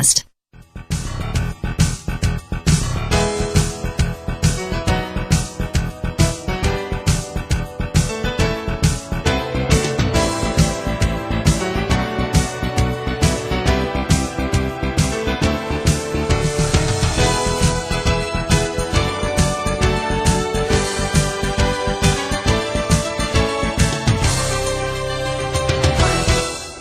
podcast.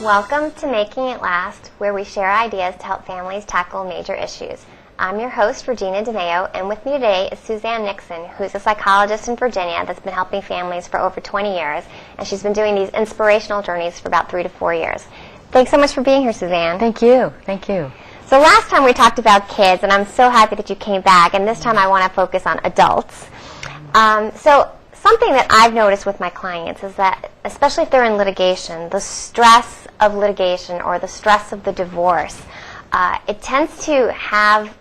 Welcome to Making It Last, where we share ideas to help families tackle major issues. I'm your host, Regina DeMeo, and with me today is Suzanne Nixon, who's a psychologist in Virginia that's been helping families for over 20 years, and she's been doing these inspirational journeys for about 3 to 4 years. Thanks so much for being here, Suzanne. Thank you. Thank you. So last time we talked about kids, and I'm so happy that you came back, and this time I want to focus on adults. Something that I've noticed with my clients is that, especially if they're in litigation, the stress of litigation or the stress of the divorce, it tends to have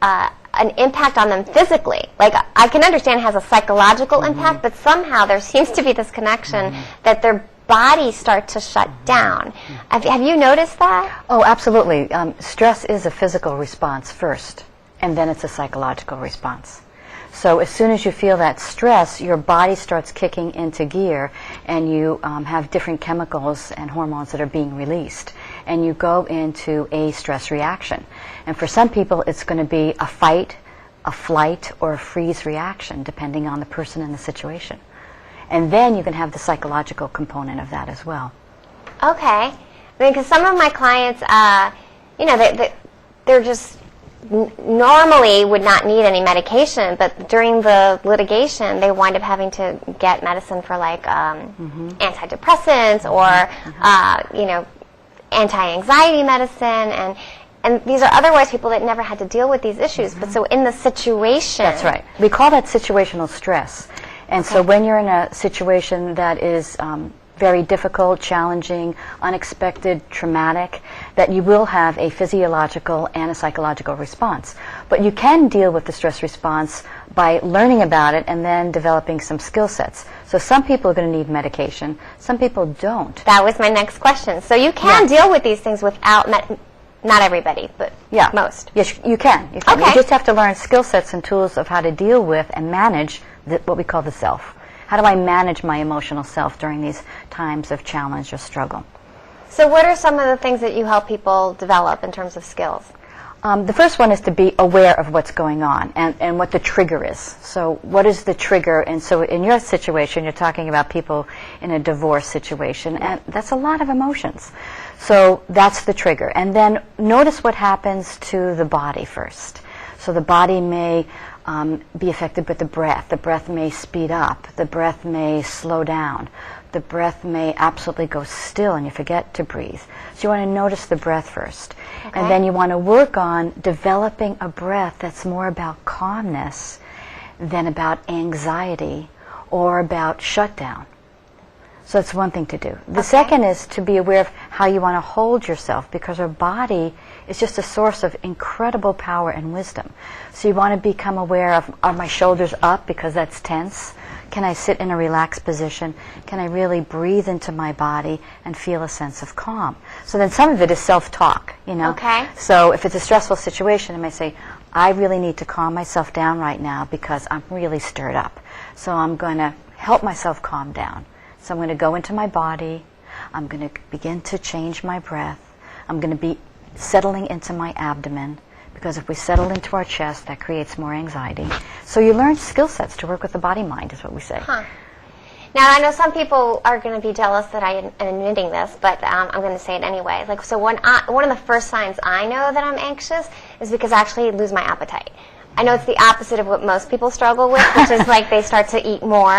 an impact on them physically. Like, I can understand it has a psychological impact, but somehow there seems to be this connection that their bodies start to shut down. Have you noticed that? Oh, absolutely. Stress is a physical response first, and then it's a psychological response. So as soon as you feel that stress, your body starts kicking into gear, and you have different chemicals and hormones that are being released, and you go into a stress reaction. And for some people, it's going to be a fight, a flight, or a freeze reaction, depending on the person and the situation. And then you can have the psychological component of that as well. Okay. I mean, because some of my clients, they're just normally would not need any medication, but during the litigation they wind up having to get medicine for like antidepressants or anti-anxiety medicine, and these are otherwise people that never had to deal with these issues. But so in the situation, that's right, we call that situational stress. And so when you're in a situation that is very difficult, challenging, unexpected, traumatic, that you will have a physiological and a psychological response. But you can deal with the stress response by learning about it and then developing some skill sets. So some people are going to need medication, some people don't. That was my next question. So you can deal with these things without not everybody, but most. Yes, you can. Okay. You just have to learn skill sets and tools of how to deal with and manage what we call the self. How do I manage my emotional self during these times of challenge or struggle? So what are some of the things that you help people develop in terms of skills? The first one is to be aware of what's going on and what the trigger is. So what is the trigger? And so in your situation, you're talking about people in a divorce situation, and that's a lot of emotions. So that's the trigger. And then notice what happens to the body first. So the body may be affected with the breath. The breath may speed up. The breath may slow down. The breath may absolutely go still and you forget to breathe. So you want to notice the breath first. Okay. And then you want to work on developing a breath that's more about calmness than about anxiety or about shutdown. So that's one thing to do. The second is to be aware of how you want to hold yourself, because our body is just a source of incredible power and wisdom. So you want to become aware of, are my shoulders up because that's tense? Can I sit in a relaxed position? Can I really breathe into my body and feel a sense of calm? So then some of it is self-talk, Okay. So if it's a stressful situation, I may say, I really need to calm myself down right now because I'm really stirred up. So I'm going to help myself calm down. So I'm going to go into my body. I'm going to begin to change my breath. I'm going to be settling into my abdomen, because if we settle into our chest, that creates more anxiety. So you learn skill sets to work with the body-mind, is what we say. Huh. Now, I know some people are going to be jealous that I am admitting this, but I'm going to say it anyway. So one of the first signs I know that I'm anxious is because I actually lose my appetite. I know it's the opposite of what most people struggle with, which is like they start to eat more.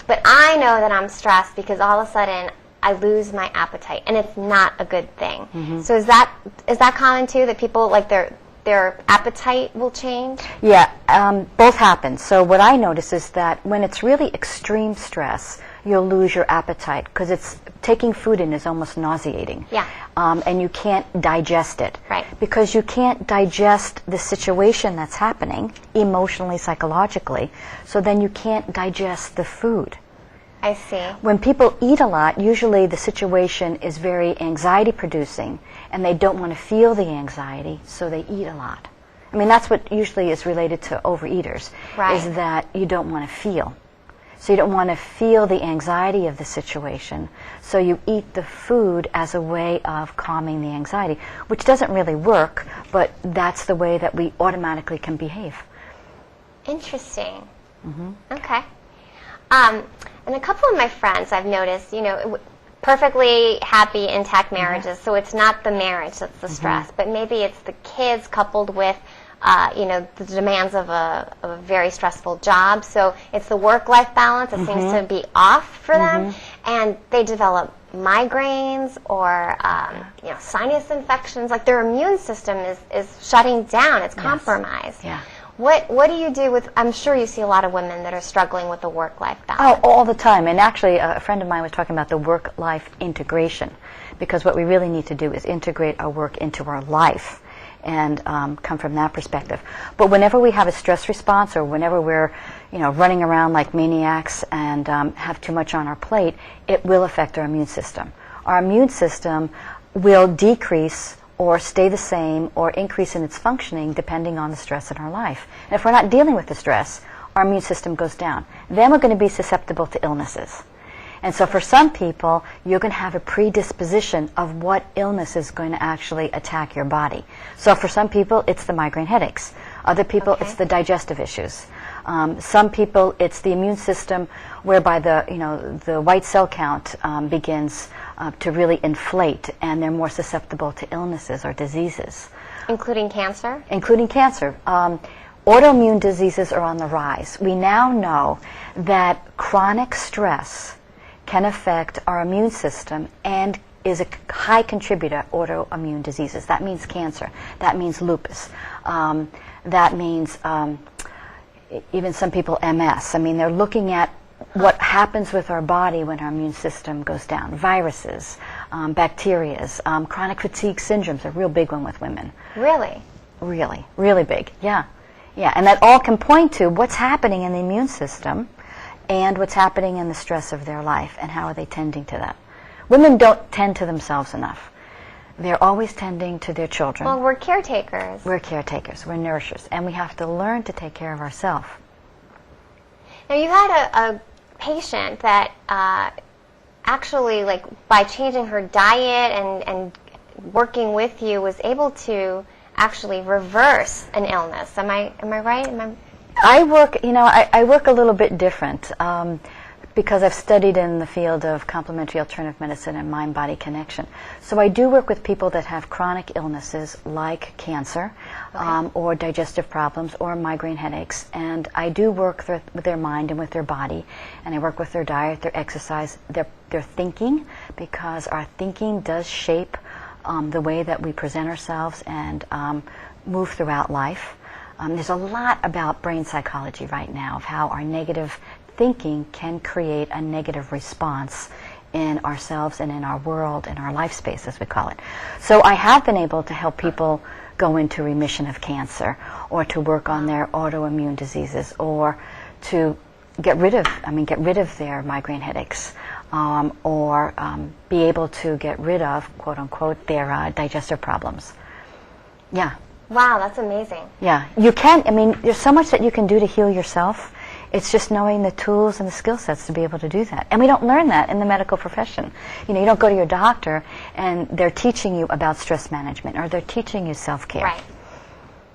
But I know that I'm stressed because all of a sudden I lose my appetite, and it's not a good thing. So is that common too, that people, like, their appetite will change? Yeah, both happen. So what I notice is that when it's really extreme stress, you'll lose your appetite because taking food in is almost nauseating. Yeah. And you can't digest it. Right. Because you can't digest the situation that's happening emotionally, psychologically, so then you can't digest the food. I see. When people eat a lot, usually the situation is very anxiety-producing, and they don't want to feel the anxiety, so they eat a lot. I mean, that's what usually is related to overeaters, Right. is that you don't want to feel. So you don't want to feel the anxiety of the situation, so you eat the food as a way of calming the anxiety, which doesn't really work, but that's the way that we automatically can behave. Interesting. Okay. And a couple of my friends I've noticed, perfectly happy, intact marriages. So it's not the marriage that's the stress, but maybe it's the kids coupled with, the demands of a very stressful job. So it's the work-life balance that seems to be off for them, and they develop migraines or sinus infections. Like their immune system is shutting down. It's compromised. Yeah. What do you do with, I'm sure you see a lot of women that are struggling with the work-life balance. Oh, all the time. And actually, a friend of mine was talking about the work-life integration, because what we really need to do is integrate our work into our life and come from that perspective. But whenever we have a stress response, or whenever we're running around like maniacs and have too much on our plate, it will affect our immune system. Our immune system will decrease or stay the same or increase in its functioning depending on the stress in our life. And if we're not dealing with the stress, our immune system goes down. Then we're going to be susceptible to illnesses. And so for some people, you're going to have a predisposition of what illness is going to actually attack your body. So for some people, it's the migraine headaches. Other people, it's the digestive issues. Some people, it's the immune system, whereby the white cell count begins to really inflate, and they're more susceptible to illnesses or diseases. Including cancer? Including cancer. Autoimmune diseases are on the rise. We now know that chronic stress can affect our immune system and is a high contributor to autoimmune diseases. That means cancer. That means lupus. That means even some people MS. I mean, they're looking at what happens with our body when our immune system goes down. Viruses, bacterias, chronic fatigue syndrome's a real big one with women. Really? Really, really big, yeah. Yeah, and that all can point to what's happening in the immune system and what's happening in the stress of their life, and how are they tending to that. Women don't tend to themselves enough. They're always tending to their children. Well, we're caretakers. We're caretakers, we're nourishers, and we have to learn to take care of ourselves. Now, you had a patient that actually, like, by changing her diet and working with you, was able to actually reverse an illness. Am I right? I work, I work a little bit different because I've studied in the field of complementary alternative medicine and mind-body connection. So I do work with people that have chronic illnesses like cancer, or digestive problems or migraine headaches. And I do work with their mind and with their body. And I work with their diet, their exercise, their thinking, because our thinking does shape the way that we present ourselves and move throughout life. There's a lot about brain psychology right now of how our negative thinking can create a negative response in ourselves and in our world, in our life space, as we call it. So I have been able to help people go into remission of cancer, or to work on their autoimmune diseases, or to get rid of their migraine headaches, or be able to get rid of, quote unquote, their digestive problems. Yeah. Wow, that's amazing. Yeah, you can. I mean, there's so much that you can do to heal yourself. It's just knowing the tools and the skill sets to be able to do that. And we don't learn that in the medical profession. You don't go to your doctor and they're teaching you about stress management, or they're teaching you self-care. Right.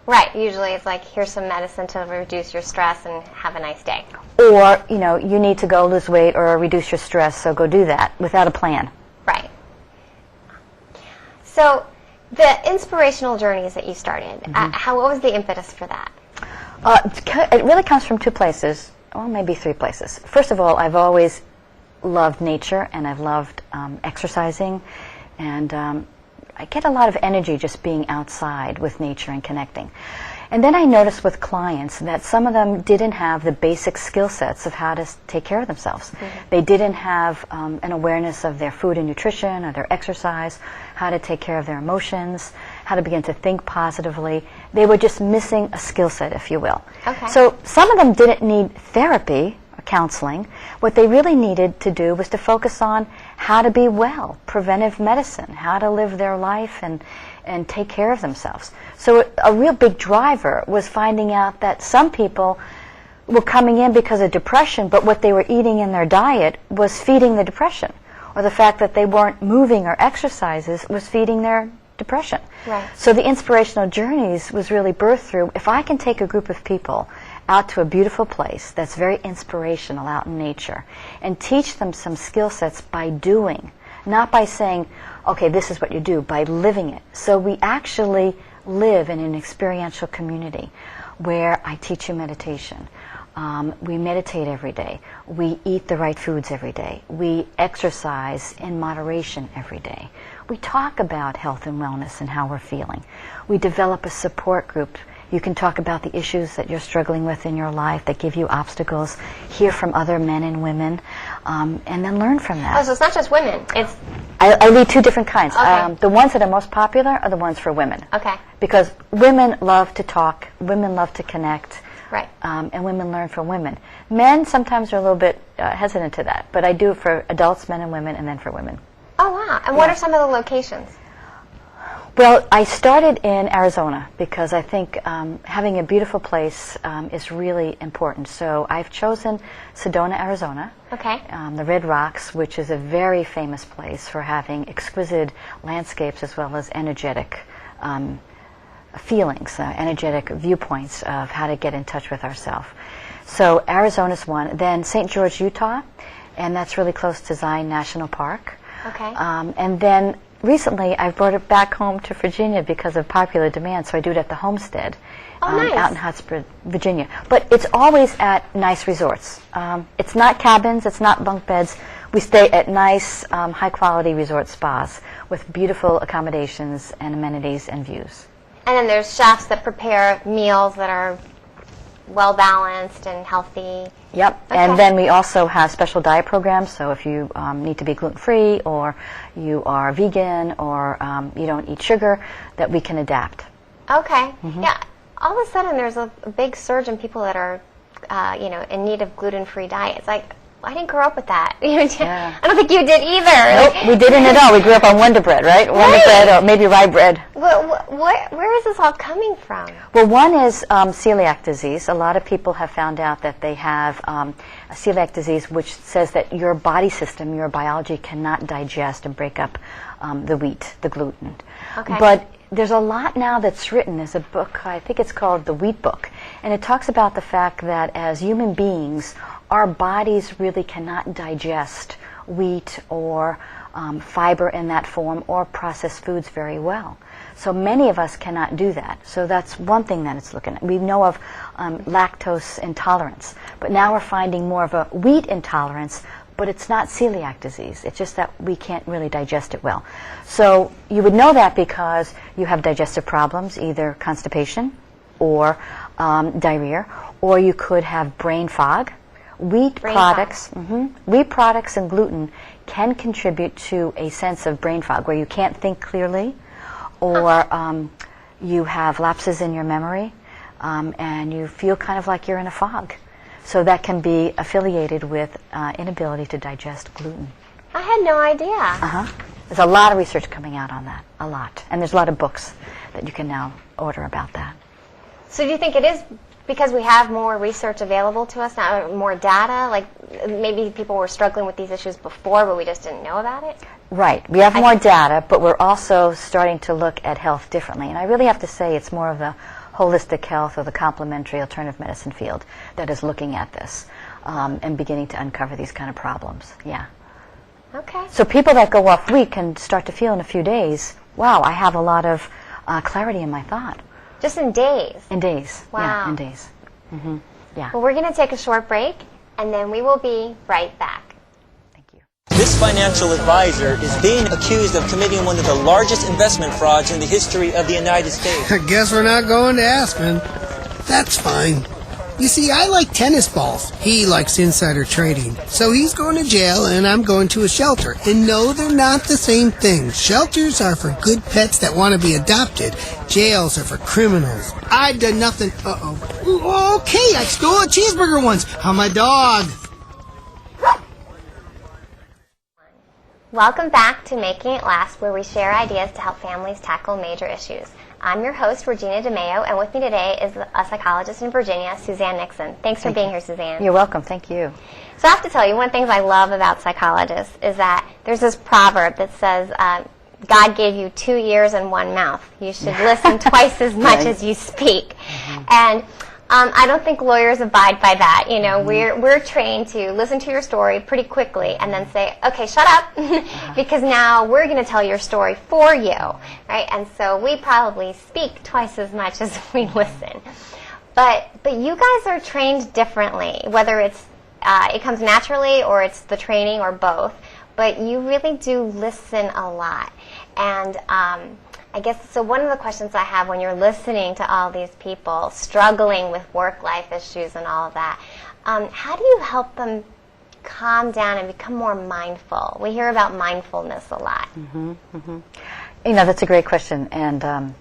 Right. Usually it's like, here's some medicine to reduce your stress and have a nice day. Or, you need to go lose weight or reduce your stress, so go do that without a plan. Right. So the Inspirational Journeys that you started, what was the impetus for that? It really comes from two places, well, maybe three places. First of all, I've always loved nature, and I've loved exercising, and I get a lot of energy just being outside with nature and connecting. And then I noticed with clients that some of them didn't have the basic skill sets of how to take care of themselves. They didn't have an awareness of their food and nutrition, or their exercise, how to take care of their emotions, how to begin to think positively. They were just missing a skill set, if you will. Okay. So some of them didn't need therapy, counseling. What they really needed to do was to focus on how to be well, preventive medicine, how to live their life and take care of themselves. So a real big driver was finding out that some people were coming in because of depression, but what they were eating in their diet was feeding the depression, or the fact that they weren't moving or exercises was feeding their depression. Right. So the Inspirational Journeys was really birthed through, if I can take a group of people out to a beautiful place that's very inspirational out in nature and teach them some skill sets by doing, not by saying, okay, this is what you do, by living it. So we actually live in an experiential community where I teach you meditation. We meditate every day. We eat the right foods every day. We exercise in moderation every day. We talk about health and wellness and how we're feeling. We develop a support group. You can talk about the issues that you're struggling with in your life that give you obstacles, hear from other men and women, and then learn from that. Oh, so it's not just women. It's I lead two different kinds. Okay. The ones that are most popular are the ones for women. Okay. Because women love to talk, women love to connect, Right. And women learn from women. Men sometimes are a little bit hesitant to that, but I do it for adults, men and women, and then for women. Oh, wow. And what are some of the locations? Well, I started in Arizona because I think having a beautiful place is really important. So I've chosen Sedona, Arizona. Okay. The Red Rocks, which is a very famous place for having exquisite landscapes as well as energetic feelings, energetic viewpoints of how to get in touch with ourselves. So Arizona's one. Then St. George, Utah, and that's really close to Zion National Park. Okay. And then recently I brought it back home to Virginia because of popular demand, so I do it at the homestead Nice. out in Hotspur, Virginia. But it's always at nice resorts. It's not cabins, it's not bunk beds. We stay at nice, high-quality resort spas with beautiful accommodations and amenities and views. And then there's chefs that prepare meals that are well-balanced and healthy. Yep, Okay. and then we also have special diet programs, so if you need to be gluten-free or you are vegan or you don't eat sugar, that we can adapt. Okay. Yeah. All of a sudden, there's a big surge in people that are, in need of gluten-free diet. It's like, I didn't grow up with that. Yeah. I don't think you did either. Nope, we didn't at all. We grew up on Wonder Bread, right? Wonder Bread or maybe rye bread. Where is this all coming from? Well, one is celiac disease. A lot of people have found out that they have a celiac disease, which says that your body system, your biology cannot digest and break up the wheat, the gluten. Okay. But there's a lot now that's written. There's a book, I think it's called The Wheat Book, and it talks about the fact that as human beings, our bodies really cannot digest wheat or fiber in that form or processed foods very well. So many of us cannot do that. So that's one thing that it's looking at. We know of lactose intolerance, but now we're finding more of a wheat intolerance, but it's not celiac disease. It's just that we can't really digest it well. So you would know that because you have digestive problems, either constipation or diarrhea, or you could have brain fog. Wheat products and gluten can contribute to a sense of brain fog where you can't think clearly, or you have lapses in your memory, and you feel kind of like you're in a fog. So that can be affiliated with inability to digest gluten. I had no idea. There's a lot of research coming out on that, a lot. And there's a lot of books that you can now order about that. So do you think it is because we have more research available to us now, more data? Like maybe people were struggling with these issues before, but we just didn't know about it? Right. We have more data, but we're also starting to look at health differently. And I really have to say it's more of the holistic health or the complementary alternative medicine field that is looking at this and beginning to uncover these kind of problems. Yeah. Okay. So people that go off wheat can start to feel in a few days, wow, I have a lot of clarity in my thought. Just in days? In days. Wow. Yeah, in days. Yeah. Well, we're going to take a short break, and then we will be right back. Thank you. This financial advisor is being accused of committing one of the largest investment frauds in the history of the United States. I guess we're not going to Aspen. That's fine. You see, I like tennis balls. He likes insider trading. So he's going to jail and I'm going to a shelter. And no, they're not the same thing. Shelters are for good pets that want to be adopted. Jails are for criminals. I did nothing. Uh-oh. Okay, I stole a cheeseburger once. How my dog? Welcome back to Making It Last, where we share ideas to help families tackle major issues. I'm your host, Regina DeMeo, and with me today is a psychologist in Virginia, Suzanne Nixon. Thanks for being here, Suzanne. You're welcome. Thank you. So I have to tell you, one of the things I love about psychologists is that there's this proverb that says, God gave you 2 ears and 1 mouth. You should listen twice as much as you speak. And I don't think lawyers abide by that. You know, we're trained to listen to your story pretty quickly and then say, okay, shut up, because now we're going to tell your story for you, right? And so we probably speak twice as much as we listen. But you guys are trained differently, whether it's it comes naturally or it's the training or both. But you really do listen a lot. And I guess, so one of the questions I have when you're listening to all these people struggling with work-life issues and all of that, how do you help them calm down and become more mindful? We hear about mindfulness a lot. You know, that's a great question. And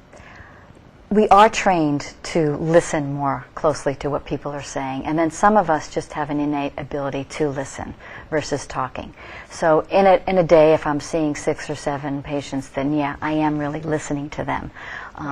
we are trained to listen more closely to what people are saying. And then some of us just have an innate ability to listen versus talking. So in a day, if I'm seeing 6 or 7 patients, then yeah, I am really listening to them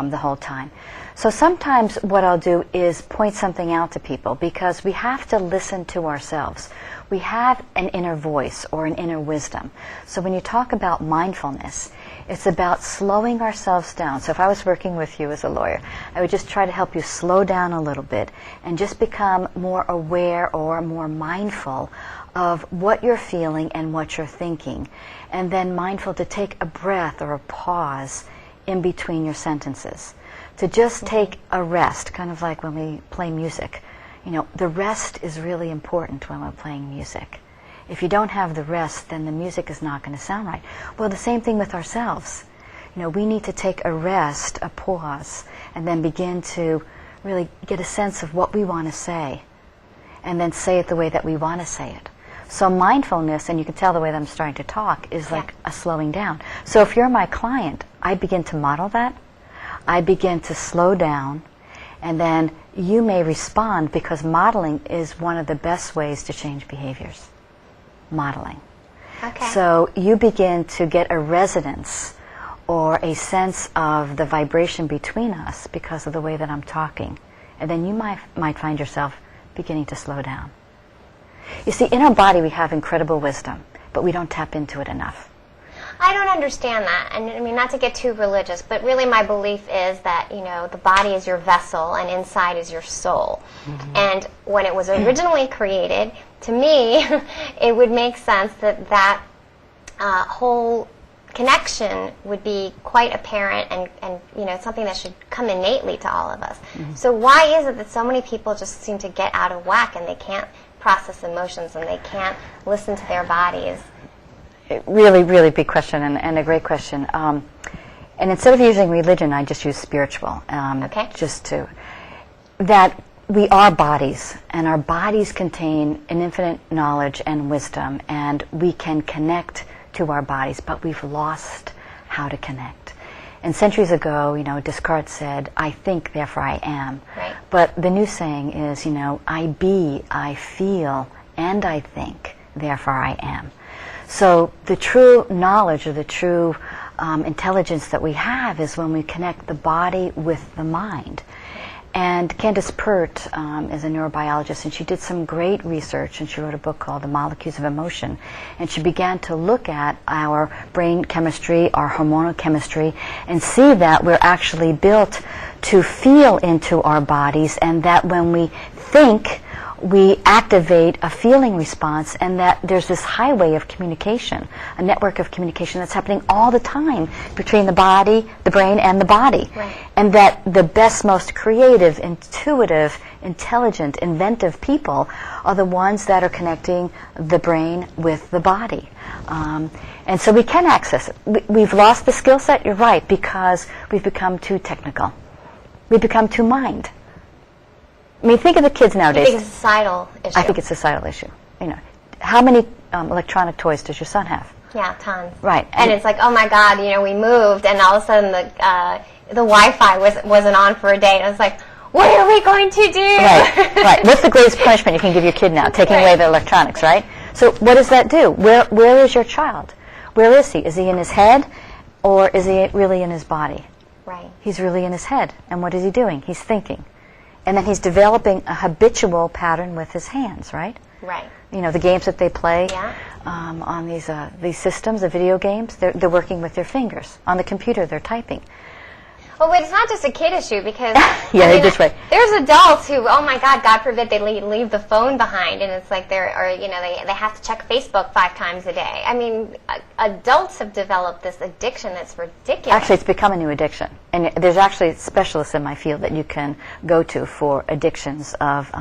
the whole time. So sometimes what I'll do is point something out to people, because we have to listen to ourselves. We have an inner voice or an inner wisdom. So when you talk about mindfulness, it's about slowing ourselves down. So if I was working with you as a lawyer, I would just try to help you slow down a little bit and just become more aware or more mindful of what you're feeling and what you're thinking. And then mindful to take a breath or a pause in between your sentences. To just take a rest, kind of like when we play music. You know, the rest is really important when we're playing music. If you don't have the rest, then the music is not going to sound right. Well, the same thing with ourselves. You know, we need to take a rest, a pause, and then begin to really get a sense of what we want to say, and then say it the way that we want to say it. So mindfulness, and you can tell the way that I'm starting to talk, is like a slowing down. So if you're my client, I begin to model that. I begin to slow down, and then you may respond, because modeling is one of the best ways to change behaviors. Modeling. Okay. So you begin to get a resonance or a sense of the vibration between us because of the way that I'm talking. And then you might find yourself beginning to slow down. You see, in our body we have incredible wisdom, but we don't tap into it enough. I don't understand that, and I mean, not to get too religious, but really my belief is that, you know, the body is your vessel and inside is your soul. And when it was originally created, to me, it would make sense that that whole connection would be quite apparent and you know, something that should come innately to all of us. So why is it that so many people just seem to get out of whack and they can't process emotions and they can't listen to their bodies? Really, really big question, and a great question. And instead of using religion, I just use spiritual. Okay. Just to that we are bodies, and our bodies contain an infinite knowledge and wisdom, and we can connect to our bodies, but we've lost how to connect. And centuries ago, you know, Descartes said, "I think, therefore I am." Right. But the new saying is, you know, "I be, I feel, and I think, therefore I am." So the true knowledge or the true intelligence that we have is when we connect the body with the mind. And Candace Pert is a neurobiologist, and she did some great research, and she wrote a book called The Molecules of Emotion. And she began to look at our brain chemistry, our hormonal chemistry, and see that we're actually built to feel into our bodies, and that when we think, we activate a feeling response, and that there's this highway of communication, a network of communication that's happening all the time between the body, the brain, and the body. Right. And that the best, most creative, intuitive, intelligent, inventive people are the ones that are connecting the brain with the body. And so we can access it. We've lost the skill set, you're right, because we've become too technical. We've become too mind. I mean, think of the kids nowadays. You think it's a societal issue? I think it's a societal issue. You know, how many electronic toys does your son have? Yeah, tons. Right. And it's like, oh my God, you know, we moved, and all of a sudden the Wi-Fi wasn't on for a day, and I was like, what are we going to do? Right, right. What's the greatest punishment you can give your kid now? Taking away the electronics, right? So what does that do? Where is your child? Where is he? Is he in his head, or is he really in his body? Right. He's really in his head. And what is he doing? He's thinking. And then he's developing a habitual pattern with his hands, right? Right. You know, the games that they play Yeah. on these systems, the video games, they're working with their fingers. On the computer, they're typing. Well, wait, it's not just a kid issue because Yeah, that's right. There's adults who, oh my God forbid they leave the phone behind, and it's like they have to check Facebook 5 times a day. I mean, adults have developed this addiction that's ridiculous. Actually, it's become a new addiction. And there's actually specialists in my field that you can go to for addictions of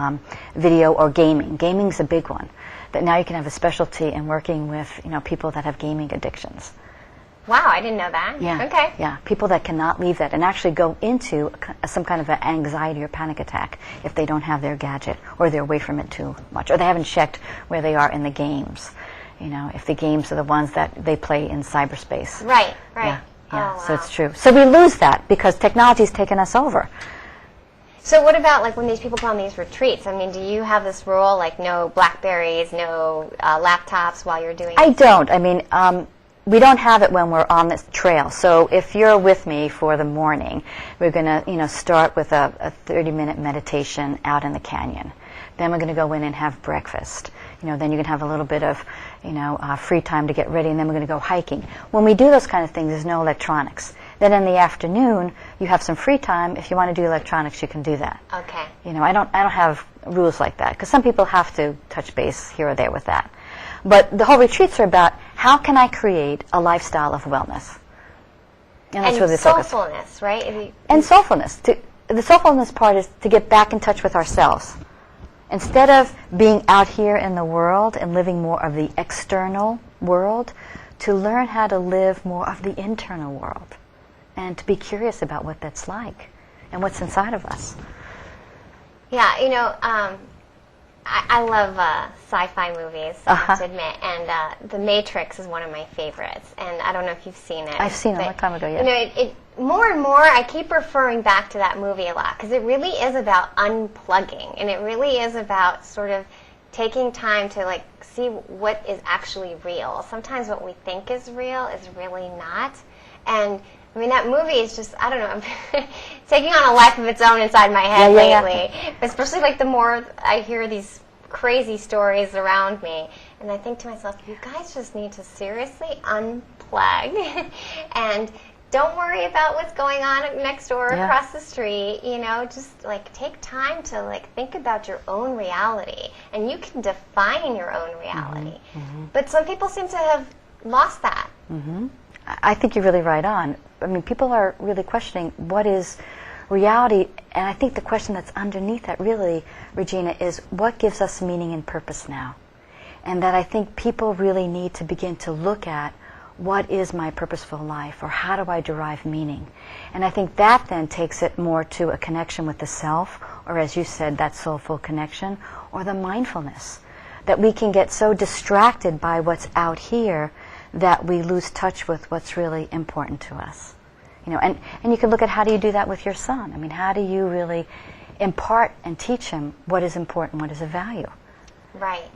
video or gaming. Gaming's a big one. That now you can have a specialty in working with, people that have gaming addictions. Wow, I didn't know that. Yeah. Okay. Yeah, people that cannot leave that and actually go into some kind of an anxiety or panic attack if they don't have their gadget or they're away from it too much or they haven't checked where they are in the games. If the games are the ones that they play in cyberspace. Right. Yeah. Oh, wow. So it's true. So we lose that because technology's taken us over. So what about like when these people go on these retreats? I mean, do you have this rule like no Blackberries, no laptops while you're doing? I don't. I mean, we don't have it when we're on this trail. So if you're with me for the morning, we're going to, start with a 30-minute meditation out in the canyon. Then we're going to go in and have breakfast. Then you can have a little bit of, free time to get ready, and then we're going to go hiking. When we do those kind of things, there's no electronics. Then in the afternoon, you have some free time. If you want to do electronics, you can do that. Okay. I don't have rules like that because some people have to touch base here or there with that. But the whole retreats are about how can I create a lifestyle of wellness. And that's really the focus. Soulfulness, right? And soulfulness. The soulfulness part is to get back in touch with ourselves. Instead of being out here in the world and living more of the external world, to learn how to live more of the internal world and to be curious about what that's like and what's inside of us. Yeah, I love sci-fi movies, I have to admit, and The Matrix is one of my favorites, and I don't know if you've seen it. I've seen it a long time ago, yeah. More and more, I keep referring back to that movie a lot, because it really is about unplugging, and it really is about sort of taking time to, see what is actually real. Sometimes what we think is real is really not, and I mean, that movie is just, I don't know, taking on a life of its own inside my head lately. Yeah. Especially, the more I hear these crazy stories around me. And I think to myself, you guys just need to seriously unplug. And don't worry about what's going on next door across the street. Just, take time to, think about your own reality. And you can define your own reality. Mm-hmm. But some people seem to have lost that. Mm-hmm. I think you're really right on. I mean, people are really questioning what is reality, and I think the question that's underneath that really, Regina, is what gives us meaning and purpose now? And that I think people really need to begin to look at what is my purposeful life, or how do I derive meaning? And I think that then takes it more to a connection with the self, or as you said, that soulful connection, or the mindfulness. That we can get so distracted by what's out here that we lose touch with what's really important to us. And you can look at how do you do that with your son. I mean, how do you really impart and teach him what is important, what is of value? Right.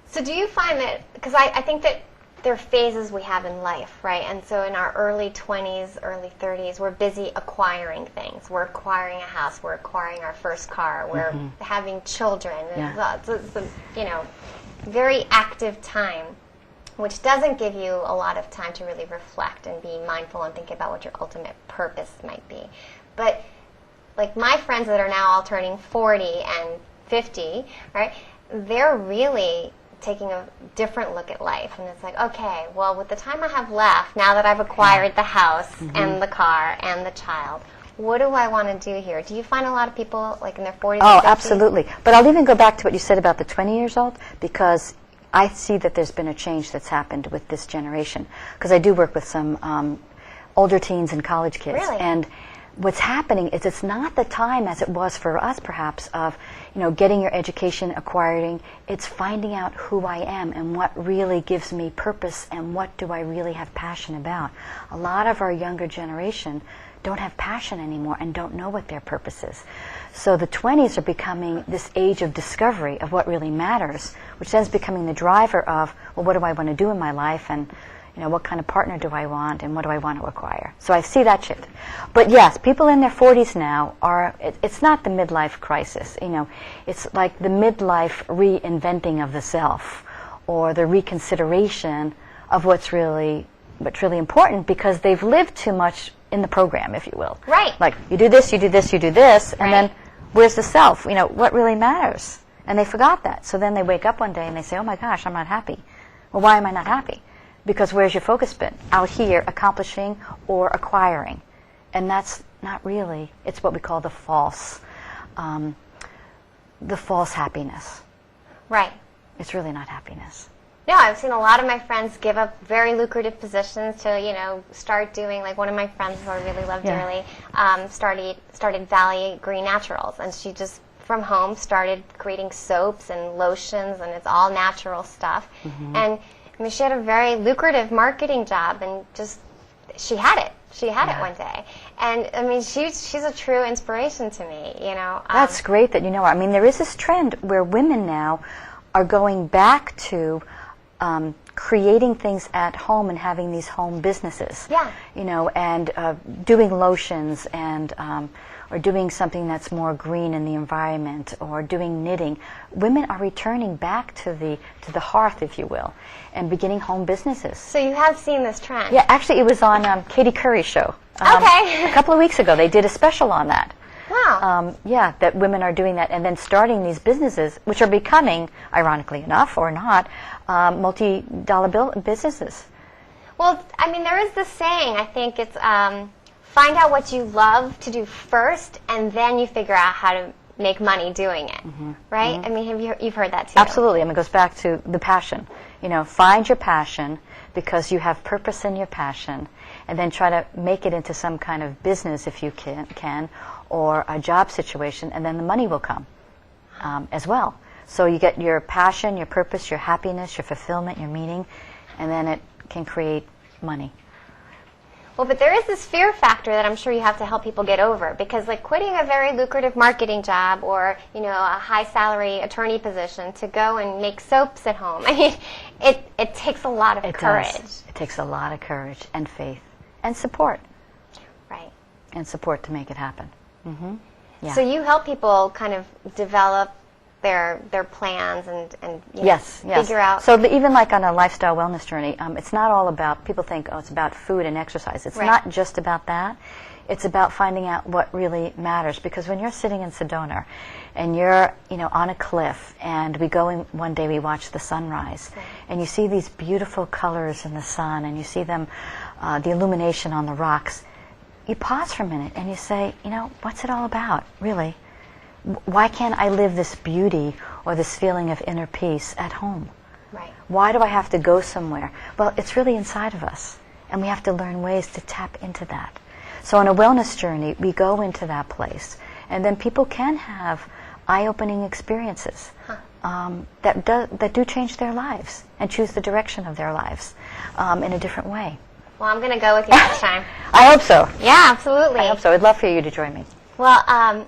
So do you find that, because I think that there are phases we have in life, right? And so in our early 20s, early 30s, we're busy acquiring things. We're acquiring a house. We're acquiring our first car. We're having children. Yeah. It's a very active time, which doesn't give you a lot of time to really reflect and be mindful and think about what your ultimate purpose might be. But my friends that are now all turning 40 and 50, right, they're really taking a different look at life. And it's okay, well, with the time I have left, now that I've acquired the house and the car and the child, what do I want to do here? Do you find a lot of people in their 40s Oh, and 50s? Absolutely. But I'll even go back to what you said about the 20 years old, because I see that there's been a change that's happened with this generation. Because I do work with some older teens and college kids. Really? And what's happening is it's not the time as it was for us, perhaps, of getting your education, acquiring. It's finding out who I am and what really gives me purpose and what do I really have passion about. A lot of our younger generation don't have passion anymore and don't know what their purpose is. So the 20s are becoming this age of discovery of what really matters, which then is becoming the driver of, well, what do I want to do in my life, and You know, what kind of partner do I want, and what do I want to acquire? So I see that shift. But yes, people in their 40s now are, it's not the midlife crisis, you know, it's like the midlife reinventing of the self, or the reconsideration of what's really important, because they've lived too much in the program, if you will. Right. Like, you do this, you do this, you do this, and Right. then where's the self? You know, what really matters? And they forgot that. So then they wake up one day and they say, oh my gosh, I'm not happy. Well, why am I not happy? Because where's your focus been? Out here, accomplishing or acquiring. And that's not really, it's what we call the false happiness. Right. It's really not happiness. No, I've seen a lot of my friends give up very lucrative positions to, you know, start doing, like one of my friends who I really love dearly, started Valley Green Naturals, and she just, from home, started creating soaps and lotions, and it's all natural stuff. Mm-hmm. And I mean, she had a very lucrative marketing job, and just, she had it. She had it one day. And I mean, she's a true inspiration to me, you know. That's great that you know her. I mean, there is this trend where women now are going back to creating things at home and having these home businesses. Yeah. You know, and doing lotions, and or doing something that's more green in the environment, or doing knitting. Women are returning back to the hearth, if you will, and beginning home businesses. So you have seen this trend. Yeah, actually, it was on Katie Curry's show. Okay. A couple of weeks ago, they did a special on that. Wow. Yeah, that women are doing that, and then starting these businesses, which are becoming, ironically enough or not, multi-dollar businesses. Well, I mean, there is this saying, I think it's find out what you love to do first, and then you figure out how to make money doing it, right? I mean, you've heard that too. Absolutely. I mean, it goes back to the passion. You know, find your passion, because you have purpose in your passion, and then try to make it into some kind of business if you can, or a job situation, and then the money will come as well. So you get your passion, your purpose, your happiness, your fulfillment, your meaning, and then it can create money. Well, but there is this fear factor that I'm sure you have to help people get over, because like quitting a very lucrative marketing job, or, you know, a high salary attorney position to go and make soaps at home, I mean, it takes a lot of courage. It takes a lot of courage and faith and support. Right. And support to make it happen. Yeah. So you help people kind of develop their plans and you know, figure out. So even like on a lifestyle wellness journey, it's not all about, people think, oh, it's about food and exercise. It's not just about that. It's about finding out what really matters. Because when you're sitting in Sedona and you're, you know, on a cliff, and we go in one day, we watch the sunrise, and you see these beautiful colors in the sun, and you see them, the illumination on the rocks, you pause for a minute and you say, you know, what's it all about, really? Why can't I live this beauty or this feeling of inner peace at home? Right. Why do I have to go somewhere? Well, it's really inside of us, and we have to learn ways to tap into that. So on a wellness journey, we go into that place, and then people can have eye-opening experiences that do change their lives and choose the direction of their lives in a different way. Well, I'm going to go with you next time. I hope so. Yeah, absolutely. I hope so. I'd love for you to join me. Well,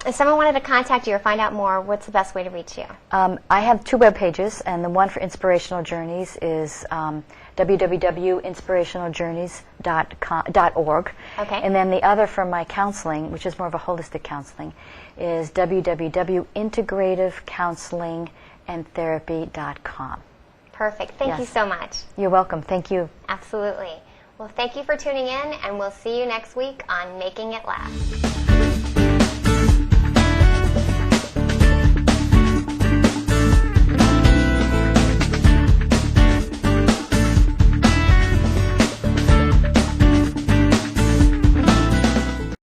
if someone wanted to contact you or find out more, what's the best way to reach you? I have 2 web pages, and the one for Inspirational Journeys is www.inspirationaljourneys.org. Okay. And then the other for my counseling, which is more of a holistic counseling, is www.integrativecounselingandtherapy.com. Perfect. Thank you so much. You're welcome. Thank you. Absolutely. Well, thank you for tuning in, and we'll see you next week on Making It Last.